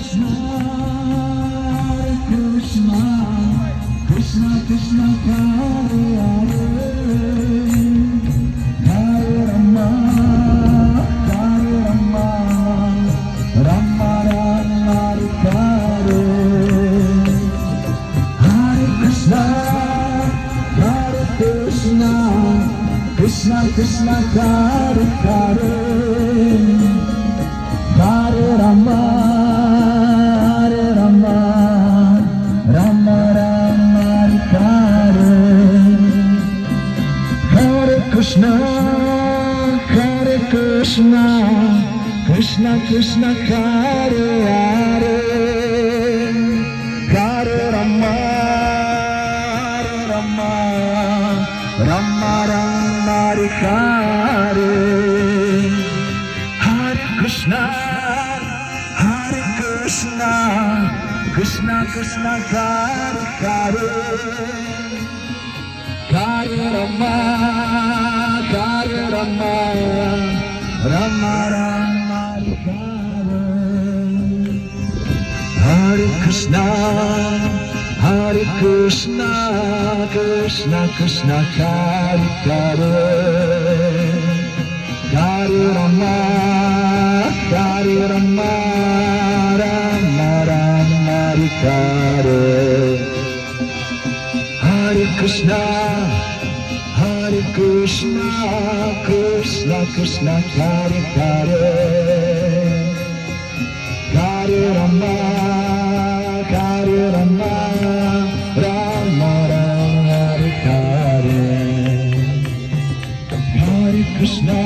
Krishna, Hare Krishna, Krishna Krishna, Hare Hare, Hare Rama, Hare Rama, Rama Rama, Hare Hare Krishna, Hare Krishna, Krishna Krishna, Hare Hare, Hare Rama, Hare Rama, Rama Rama, Hare Hare Krishna, Hare Krishna, Krishna Krishna, Hare Hare, Hare Rama, Hare Rama, Rama Rama, Hare Hare Krishna, Hare Krishna, Krishna Krishna, Hare Hare, Hare Rama, Hare Rama, Rama Rama, Hare Hare Krishna, Hare Krishna, Krishna Krishna, Hare Hare, Hare Rama, Hare Rama, Rama Rama, Hare Hare Krishna, Hare Krishna, Krishna Krishna, Hare Hare, Hare Rama, Hare Rama, Rama Rama, Hare Hare Krishna,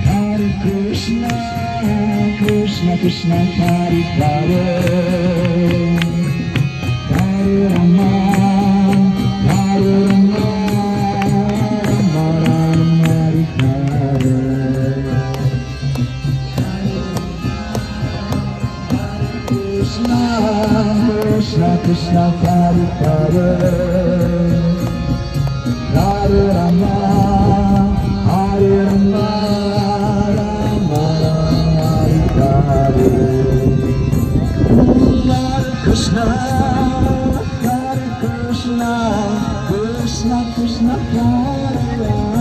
Hare Krishna, Krishna Krishna, Hare Hare, Hare Rama, Hare Rama, Rama Rama, Hare Krishna, Krishna Krishna, Hare Hare, Hare Rama, Hare Rama, Rama Rama, Hare Krishna, Hare Krishna, Krishna Krishna, Hare